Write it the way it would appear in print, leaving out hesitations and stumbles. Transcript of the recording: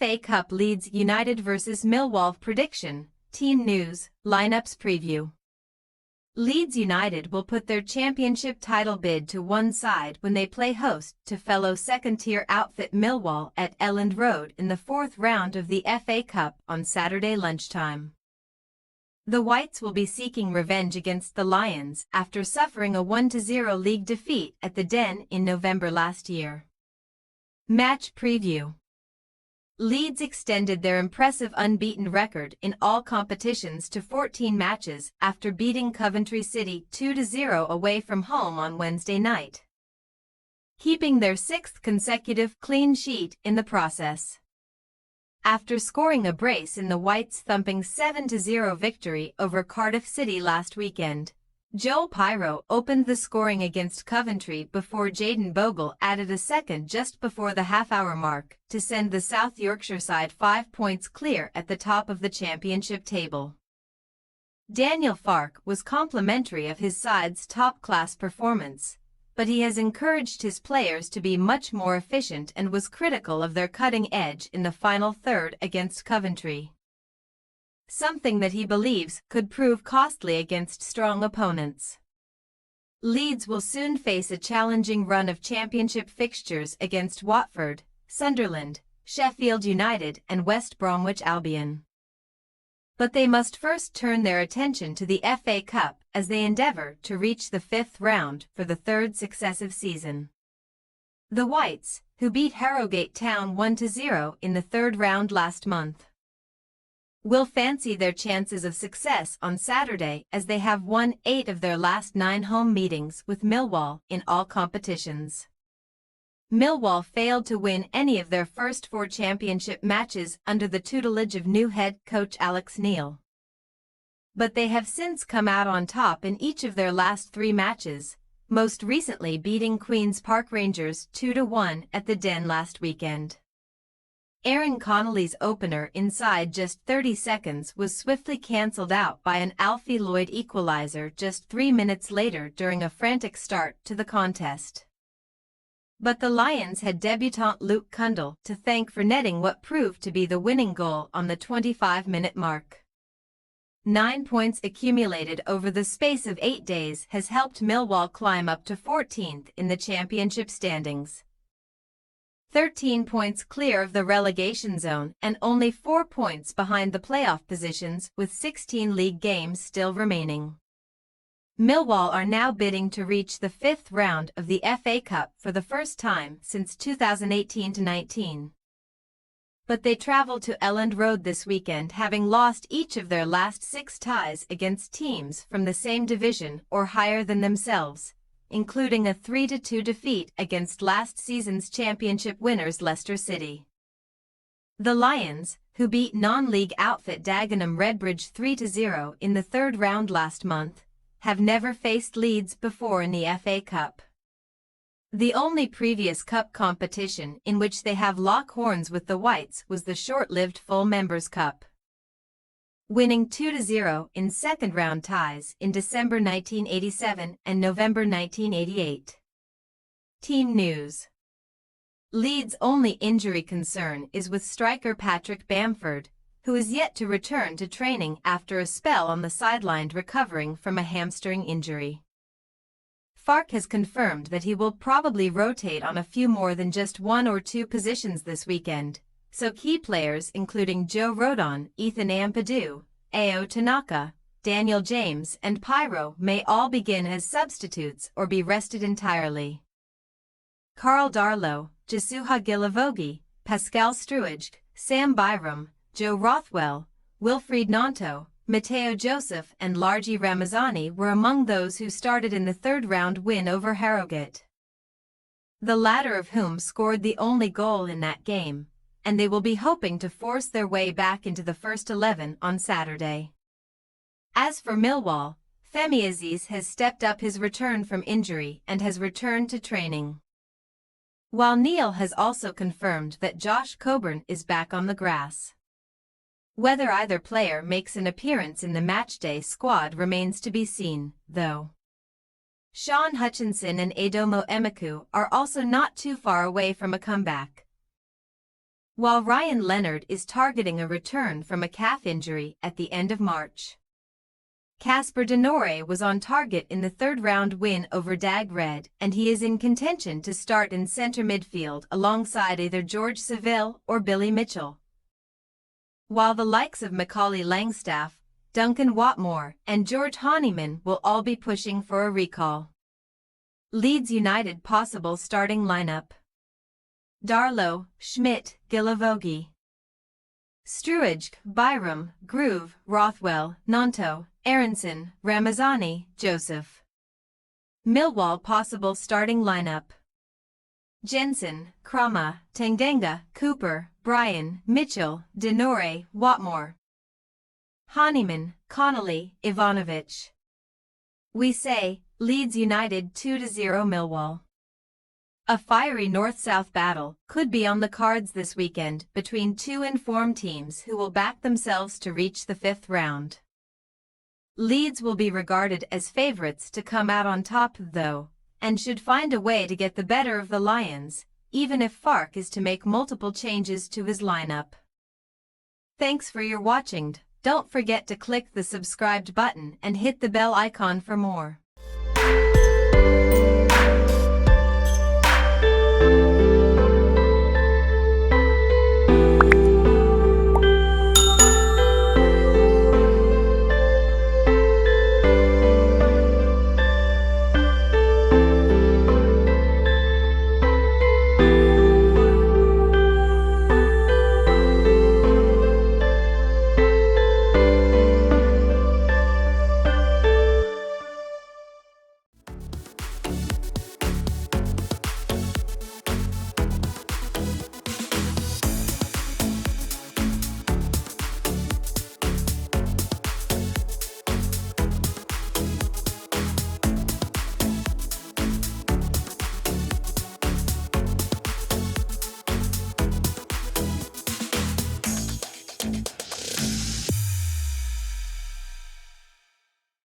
FA Cup Leeds United vs Millwall prediction, team news, lineups preview. Leeds United will put their championship title bid to one side when they play host to fellow second-tier outfit Millwall at Elland Road in the fourth round of the FA Cup on Saturday lunchtime. The Whites will be seeking revenge against the Lions after suffering a 1-0 league defeat at the Den in November last year. Match preview. Leeds extended their impressive unbeaten record in all competitions to 14 matches after beating Coventry City 2-0 away from home on Wednesday night, keeping their sixth consecutive clean sheet in the process. After scoring a brace in the Whites' thumping 7-0 victory over Cardiff City last weekend, Joel Pyro opened the scoring against Coventry before Jayden Bogle added a second just before the half-hour mark to send the South Yorkshire side 5 points clear at the top of the championship table. Daniel Farke was complimentary of his side's top-class performance, but he has encouraged his players to be much more efficient and was critical of their cutting edge in the final third against Coventry, something that he believes could prove costly against strong opponents. Leeds will soon face a challenging run of championship fixtures against Watford, Sunderland, Sheffield United and West Bromwich Albion. But they must first turn their attention to the FA Cup as they endeavour to reach the fifth round for the third successive season. The Whites, who beat Harrogate Town 1-0 in the third round last month, will fancy their chances of success on Saturday as they have won 8 of their last 9 home meetings with Millwall in all competitions. Millwall failed to win any of their first 4 championship matches under the tutelage of new head coach Alex Neil, but they have since come out on top in each of their last 3 matches, most recently beating Queen's Park Rangers 2-1 at the Den last weekend. Aaron Connolly's opener inside just 30 seconds was swiftly cancelled out by an Alfie Lloyd equaliser just 3 minutes later during a frantic start to the contest. But the Lions had debutant Luke Cundle to thank for netting what proved to be the winning goal on the 25-minute mark. 9 points accumulated over the space of 8 days has helped Millwall climb up to 14th in the championship standings, 13 points clear of the relegation zone and only 4 points behind the playoff positions with 16 league games still remaining. Millwall are now bidding to reach the 5th round of the FA Cup for the first time since 2018-19. But they travel to Elland Road this weekend having lost each of their last 6 ties against teams from the same division or higher than themselves, including a 3-2 defeat against last season's championship winners Leicester City. The Lions, who beat non-league outfit Dagenham Redbridge 3-0 in the third round last month, have never faced Leeds before in the FA Cup. The only previous cup competition in which they have lock horns with the Whites was the short-lived Full Members' Cup, winning 2-0 in second-round ties in December 1987 and November 1988. Team news. Leeds' only injury concern is with striker Patrick Bamford, who is yet to return to training after a spell on the sideline recovering from a hamstring injury. Farke has confirmed that he will probably rotate on a few more than just 1 or 2 positions this weekend, so key players including Joe Rodon, Ethan Ampadu, Ao Tanaka, Daniel James and Pyro may all begin as substitutes or be rested entirely. Carl Darlow, Jasuha Gilavogi, Pascal Struij, Sam Byram, Joe Rothwell, Wilfried Gnonto, Matteo Joseph and Largi Ramazani were among those who started in the third-round win over Harrogate, the latter of whom scored the only goal in that game, and they will be hoping to force their way back into the first 11 on Saturday. As for Millwall, Femi Aziz has stepped up his return from injury and has returned to training, while Neil has also confirmed that Josh Coburn is back on the grass. Whether either player makes an appearance in the matchday squad remains to be seen, though. Sean Hutchinson and Edomo Emeku are also not too far away from a comeback. while Ryan Leonard is targeting a return from a calf injury at the end of March. Casper Denore was on target in the third-round win over Dag Red, and he is in contention to start in centre midfield alongside either George Seville or Billy Mitchell. While the likes of Macaulay Langstaff, Duncan Watmore, and George Honeyman will all be pushing for a recall. Leeds United possible starting lineup: Darlow, Schmidt, Gilavogi, Struij, Byram, Groove, Rothwell, Nanto, Aronson, Ramazani, Joseph. Millwall possible starting lineup: Jensen, Krama, Tanganga, Cooper, Bryan, Mitchell, Denore, Watmore, Honeyman, Connolly, Ivanovic. We say, Leeds United 2-0 Millwall. A fiery north-south battle could be on the cards this weekend between two informed teams who will back themselves to reach the fifth round. Leeds will be regarded as favourites to come out on top, though, and should find a way to get the better of the Lions, even if Farke is to make multiple changes to his lineup. Thanks for your watching. Don't forget to click the subscribed button and hit the bell icon for more.